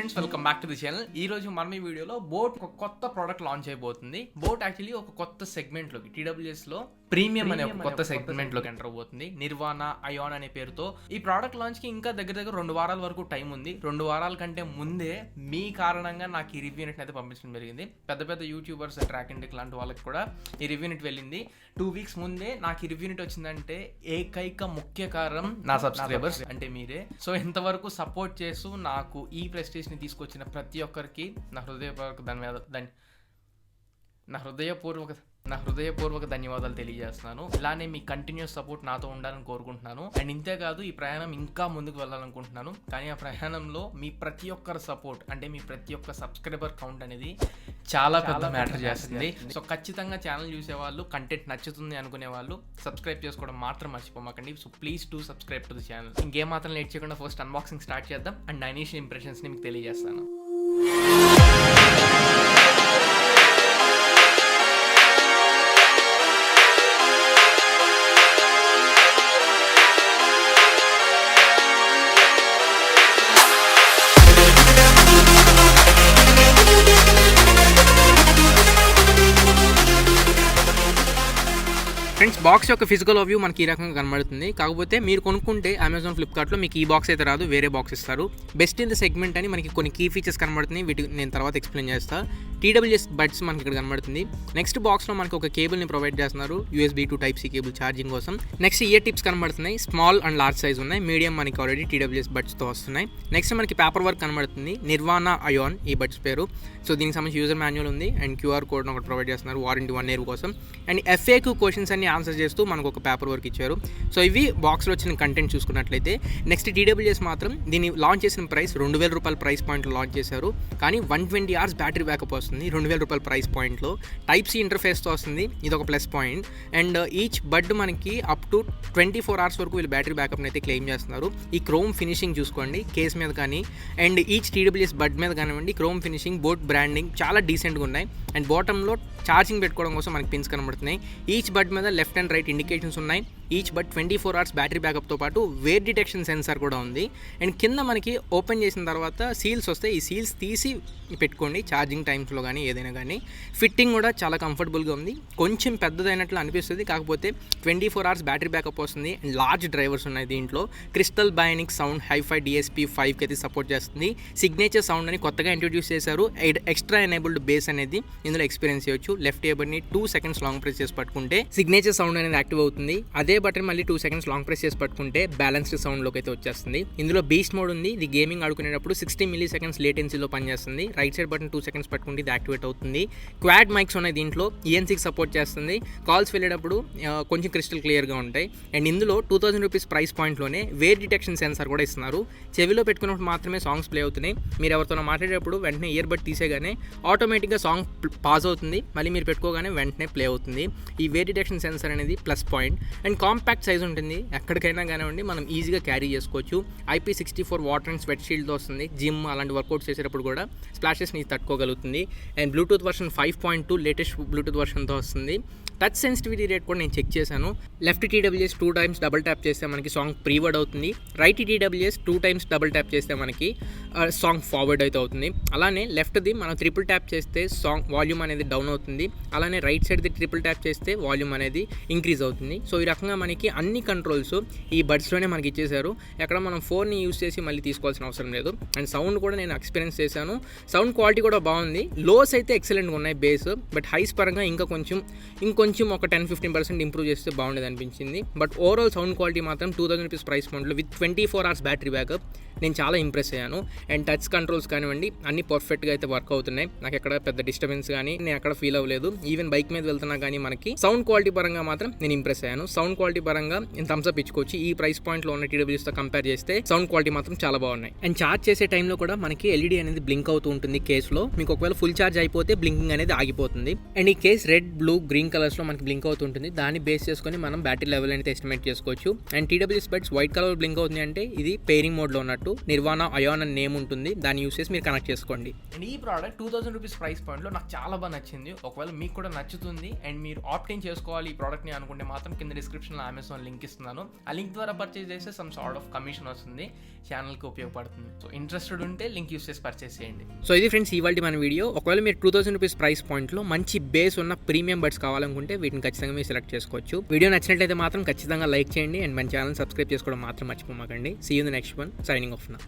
Friends, welcome back to the channel. ఈ రోజు మనం ఈ వీడియోలో బోట్ ఒక కొత్త ప్రోడక్ట్ లాంచ్ అయిపోతుంది. బోట్ యాక్చువల్లీ ఒక కొత్త సెగ్మెంట్ లోకి TWS లో ప్రీమియం అనే ఒక కొత్త సెగ్మెంట్ లోకి ఎంటర్ అవబోతుంది. నిర్వాణా ION అనే పేరుతో. ఈ ప్రోడక్ట్ లాంచ్ కి ఇంకా దగ్గర 2 వారాల వరకు టైం ఉంది. 2 వారాల కంటే ముందే మీ కారణంగా నాకు ఈ రివ్యూ నెట్ అయితే పంపించడం జరిగింది. పెద్ద యూట్యూబర్స్ ట్రాక్ అండ్ లాంటి వాళ్ళకి కూడా ఈ రివ్యూ నెట్ వెళ్ళింది. 2 వీక్స్ ముందే నాకు ఈ రివ్యూ నెట్ వచ్చిందంటే ఏకైక ముఖ్య కారణం నా సబ్స్క్రైబర్స్ అంటే మీరే. సో ఇంతవరకు సపోర్ట్ చేస్తూ నాకు ఈ ప్రెస్టేజ్ ని తీసుకొచ్చిన ప్రతి ఒక్కరికి నా హృదయపూర్వక ధన్యవాదాలు తెలియజేస్తున్నాను. ఇలానే మీ కంటిన్యూస్ సపోర్ట్ నాతో ఉండాలని కోరుకుంటున్నాను. అండ్ ఇంతేకాదు, ఈ ప్రయాణం ఇంకా ముందుకు వెళ్ళాలనుకుంటున్నాను. కానీ ఆ ప్రయాణంలో మీ ప్రతి ఒక్కరి సపోర్ట్ అంటే మీ ప్రతి ఒక్క సబ్స్క్రైబర్ కౌంట్ అనేది చాలా పెద్ద మ్యాటర్ చేస్తుంది. సో ఖచ్చితంగా ఛానల్ చూసేవాళ్ళు, కంటెంట్ నచ్చుతుంది అనుకునే వాళ్ళు సబ్స్క్రైబ్ చేసుకోవడం మాత్రం మర్చిపోమాకండి. So please to subscribe to the channel. ఇంకేం మాత్రం లేట్ చేయకుండా ఫస్ట్ అన్బాక్సింగ్ స్టార్ట్ చేద్దాం. అండ్ నా ఇనీషియల్ ఇంప్రెషన్స్ని మీకు తెలియజేస్తాను. ఫ్రెండ్స్, బాక్స్ యొక్క ఫిజికల్ వ్యూ మనకి ఈ రకంగా కనబడుతుంది. కాకపోతే మీరు కొనుక్కుంటే అమెజాన్, ఫ్లిప్కార్ట్లో మీకు ఈ బాక్స్ అయితే రాదు, వేరే బాక్స్ ఇస్తారు. బెస్ట్ ఇన్ ద సెగ్మెంట్ అని మనకి కొన్ని కీ ఫీచర్స్ కనబడుతుంది. వీటికి నేను తర్వాత ఎక్స్ప్లెయిన్ చేస్తాను. TWS బడ్స్ మనకి ఇక్కడ కనబడుతుంది. నెక్స్ట్ బాక్స్లో మనకి ఒక కేబుల్ని ప్రొవైడ్ చేస్తున్నారు, USB to Type-C cable charging కోసం. నెక్స్ట్ ఇయర్ టిప్స్ కనబడుతున్నాయి. స్మాల్ అండ్ లార్జ్ సైజ్ ఉన్నాయి. మీడియం మనకి ఆల్రెడీ TWS బడ్స్తో వస్తున్నాయి. నెక్స్ట్ మనకి పేపర్ వర్క్ కనబడుతుంది. నిర్వాణా ION ఈ బడ్స్ పేరు. సో దీనికి సంబంధించి యూజర్ మాన్యువల్ ఉంది అండ్ QR కోడ్ ఒకటి ప్రొవైడ్ చేస్తున్నారు వారంటీ 1 year కోసం. అండ్ FAQ క్వశ్చన్స్ అన్ని ఆన్సర్ చేస్తూ మనకు ఒక పేపర్ వర్క్ ఇచ్చారు. సో ఇవి బాక్స్లో వచ్చిన కంటెంట్ చూసుకున్నట్లయితే, నెక్స్ట్ TWS మాత్రం దీన్ని లాంచ్ చేసిన ప్రైస్ 2000 రూపాయల ప్రైస్ పాయింట్లో లాంచ్ చేశారు. కానీ 120 hours బ్యాటరీ బ్యాకప్ వస్తుంది 2000 రూపాయల ప్రైస్ పాయింట్లో. Type-C ఇంటర్ఫేస్తో వస్తుంది, ఇది ఒక ప్లస్ పాయింట్. అండ్ ఈచ్ బడ్ మనకి అప్ టు 24 hours వరకు వీళ్ళు బ్యాటరీ బ్యాకప్ని అయితే క్లెయిమ్ చేస్తున్నారు. ఈ క్రోమ్ ఫినిషింగ్ చూసుకోండి కేస్ మీద కానీ, అండ్ ఈచ్ TWS బడ్ మీద కానివ్వండి, క్రోమ్ ఫినిషింగ్, బోట్ బ్రాండింగ్ చాలా డీసెంట్గా ఉన్నాయి. అండ్ బాటంలో ఛార్జింగ్ పెట్టుకోవడం కోసం మనకి పిన్స్ కనబడుతున్నాయి. ఈచ్ బడ్ మీద లెఫ్ట్ అండ్ రైట్ ఇండికేషన్స్ ఉన్నాయి. ఈచ్ బడ్ 24 hours బ్యాటరీ బ్యాకప్తో పాటు వేర్ డిటెక్షన్ సెన్సార్ కూడా ఉంది. అండ్ కింద మనకి ఓపెన్ చేసిన తర్వాత సీల్స్ వస్తాయి. ఈ సీల్స్ తీసి పెట్టుకోండి ఛార్జింగ్ టైమ్స్లో కానీ ఏదైనా కానీ. ఫిట్టింగ్ కూడా చాలా కంఫర్టబుల్గా ఉంది. కొంచెం పెద్దదైనట్లు అనిపిస్తుంది, కాకపోతే 24 hours బ్యాటరీ బ్యాకప్ వస్తుంది. అండ్ లార్జ్ డ్రైవర్స్ ఉన్నాయి దీంట్లో. క్రిస్టల్ బయానిక్ సౌండ్ హైఫై DSP5కి అయితే సపోర్ట్ చేస్తుంది. సిగ్నేచర్ సౌండ్ అని కొత్తగా ఇంట్రొడ్యూస్ చేశారు. ఎక్స్ట్రా ఎనేబుల్డ్ బేస్ అనేది ఇందులో ఎక్స్పీరియన్స్ చేయొచ్చు. లెఫ్ట్ ఇయర్బడ్ని 2 seconds లాంగ్ ప్రెస్ చేసి పట్టుకుంటే సిగ్నేచర్ సౌండ్ అనేది యాక్టివ్ అవుతుంది. అదే బటన్ మళ్ళీ 2 seconds లాంగ్ ప్రెస్ చేసి పట్టుకుంటే బ్యాలెన్స్డ్ సౌండ్లోకి అయితే వచ్చేస్తుంది. ఇందులో బీస్ట్ మోడ్ ఉంది. ఇది గేమింగ్ ఆడుకునేటప్పుడు 60 milliseconds లేటెన్సీలో పనిచేస్తుంది. రైట్ సైడ్ బటన్ 2 seconds పట్టుకుంటే ఇది యాక్టివేట్ అవుతుంది. క్వాడ్ మైక్స్ ఉన్నాయి దీంట్లో. ENCకి సపోర్ట్ చేస్తుంది. కాల్స్ వెళ్ళేటప్పుడు కొంచెం క్రిస్టల్ క్లియర్గా ఉంటాయి. అండ్ ఇందులో 2000 rupees price పాయింట్లోనే wear detection censor కూడా ఇస్తున్నారు. చెవిలో పెట్టుకున్నప్పుడు మాత్రమే సాంగ్స్ ప్లే అవుతున్నాయి. మీరు ఎవరితో మాట్లాడేటప్పుడు వెంటనే ఇయర్ బడ్ తీసేగానే ఆటోమేటిక్గా సాంగ్ పాజ్ అవుతుంది. మళ్ళీ మీరు పెట్టుకోగానే వెంటనే ప్లే అవుతుంది. ఈ వేర్ డిటెక్షన్ సెన్సార్ అనేది plus point. And compact size ఉంటుంది. ఎక్కడికైనా కానివ్వండి మనం ఈజీగా క్యారీ చేసుకోవచ్చు. IP64 వాటర్ అండ్ స్వెట్ షీల్డ్తో వస్తుంది. జిమ్ అలాంటి వర్కౌట్స్ చేసేటప్పుడు కూడా స్ప్లాషెస్ని తట్టుకోగలుగుతుంది. And Bluetooth version 5.2 latest Bluetooth వర్షన్తో వస్తుంది. టచ్ సెన్సిటివిటీ రేట్ కూడా నేను చెక్ చేశాను. Left TWS 2 times double tap చేస్తే మనకి సాంగ్ ప్రీవర్డ్ అవుతుంది. Right TWS 2 times double tap చేస్తే మనకి సాంగ్ ఫార్వర్డ్ అయితే అవుతుంది. అలానే లెఫ్ట్ది మనం ట్రిపుల్ ట్యాప్ చేస్తే సాంగ్ వాల్యూమ్ అనేది డౌన్ అవుతుంది. అలానే రైట్ సైడ్ది ట్రిపుల్ ట్యాప్ చేస్తే వాల్యూమ్ అనేది ఇంక్రీజ్ అవుతుంది. సో ఈ రకంగా మనకి అన్ని కంట్రోల్స్ ఈ బడ్స్లోనే మనకి ఇచ్చేశారు. ఎక్కడ మనం ఫోన్ని యూస్ చేసి మళ్ళీ తీసుకోవాల్సిన అవసరం లేదు. అండ్ సౌండ్ కూడా నేను ఎక్స్పీరియన్స్ చేశాను. సౌండ్ క్వాలిటీ కూడా బాగుంది. లోస్ అయితే ఎక్సలెంట్గా ఉన్నాయి బేస్, బట్ హైస్ పరంగా ఇంకొంచెం ఒక 10-15% ఇంప్రూవ్ చేస్తే బాగుండేది అనిపించింది. బట్ ఓవరాల్ సౌండ్ క్వాలిటీ మాత్రం 2000 రూపీస్ ప్రైస్ పాయింట్లో విత్ 24 hours బ్యాటరీ బ్యాకప్ నేను చాలా ఇంప్రెస్ అయ్యాను. అండ్ టచ్ కంట్రోల్స్ కానివ్వండి అన్ని పర్ఫెక్ట్గా అయితే వర్క్ అవుతున్నాయి. నాకు ఎక్కడ పెద్ద డిస్టర్బెన్స్ కానీ నేను ఎక్కడ ఫీల్ అవ్వలేదు. ఈవెన్ బైక్ మీద వెళ్తున్నా కానీ మనకి సౌండ్ క్వాలిటీ పరంగా మాత్రం నేను ఇంప్రెస్ అయ్యాను. సౌండ్ క్వాలిటీ పరంగా నేను థమ్స్ అప్ ఇచ్చుకోవచ్చు. ఈ ప్రైస్ పాయింట్లో ఉన్న TWSతో కంపేర్ చేస్తే సౌండ్ క్వాలిటీ మాత్రం చాలా బాగున్నాయి. అండ్ ఛార్జ్ చేసే టైంలో కూడా మనకి LED అనేది బ్లింక్ అవుతూ ఉంటుంది కేసులో. మీకు ఒకవేళ ఫుల్ ఛార్జ్ అయిపోతే బ్లింకింగ్ అనేది ఆగిపోతుంది. అండ్ ఈ case red, blue, green colours కలర్స్లో మనకి బ్లింక్ అవుతుంటుంది. దాన్ని బేస్ చేసుకొని మనం బ్యాటరీ లెవెల్ అనేది ఎస్టిమేట్ చేసుకోవచ్చు. And TWS buds white colour blink అవుతుంది అంటే ఇది పేరింగ్ మోడ్లో ఉన్నట్టు. నిర్వాణా అయాన్ అని నేమ్ ఉంటుంది, దాన్ని యూస్ చేసి మీరు కనెక్ట్ చేసుకోండి. అండ్ ఈ ప్రోడక్ట్ 2000 రూపీస్ ప్రైస్ పాయింట్లో నాకు చాలా బాగా నచ్చింది. ఒకవేళ మీకు కూడా నచ్చుతుంది అండ్ మీరు ఆప్టింగ్ చేసుకోవాలి ఈ ప్రోడక్ట్ని అనుకుంటే మాత్రం కింద డిస్క్రిప్షన్లో అమెజాన్ లింక్ ఇస్తున్నాను. ఆ లింక్ ద్వారా పర్చేస్ చేస్తే సమ్ సార్ట్ ఆఫ్ కమిషన్ వస్తుంది, ఛానల్కి ఉపయోగపడుతుంది. సో ఇంట్రెస్టెడ్ ఉంటే లింక్ యూస్ చేసి పర్చేస్ చేయండి. సో ఇది ఫ్రెండ్స్ ఇవాళ మన వీడియో. ఒకవేళ మీరు 2000 రూపీస్ ప్రైస్ పాయింట్లో మంచి బేస్ ఉన్న ప్రీమియం బడ్స్ కావాలనుకుంటే వీటిని ఖచ్చితంగా మీరు సెలెక్ట్ చేసుకోవచ్చు. వీడియో నచ్చినట్లయితే మాత్రం ఖచ్చితంగా లైక్ చేయండి అండ్ మన ఛానల్ సబ్స్క్రైబ్ చేసుకోవడం మాత్రం మర్చిపోమాకండి. See you in the next one. Signing off now.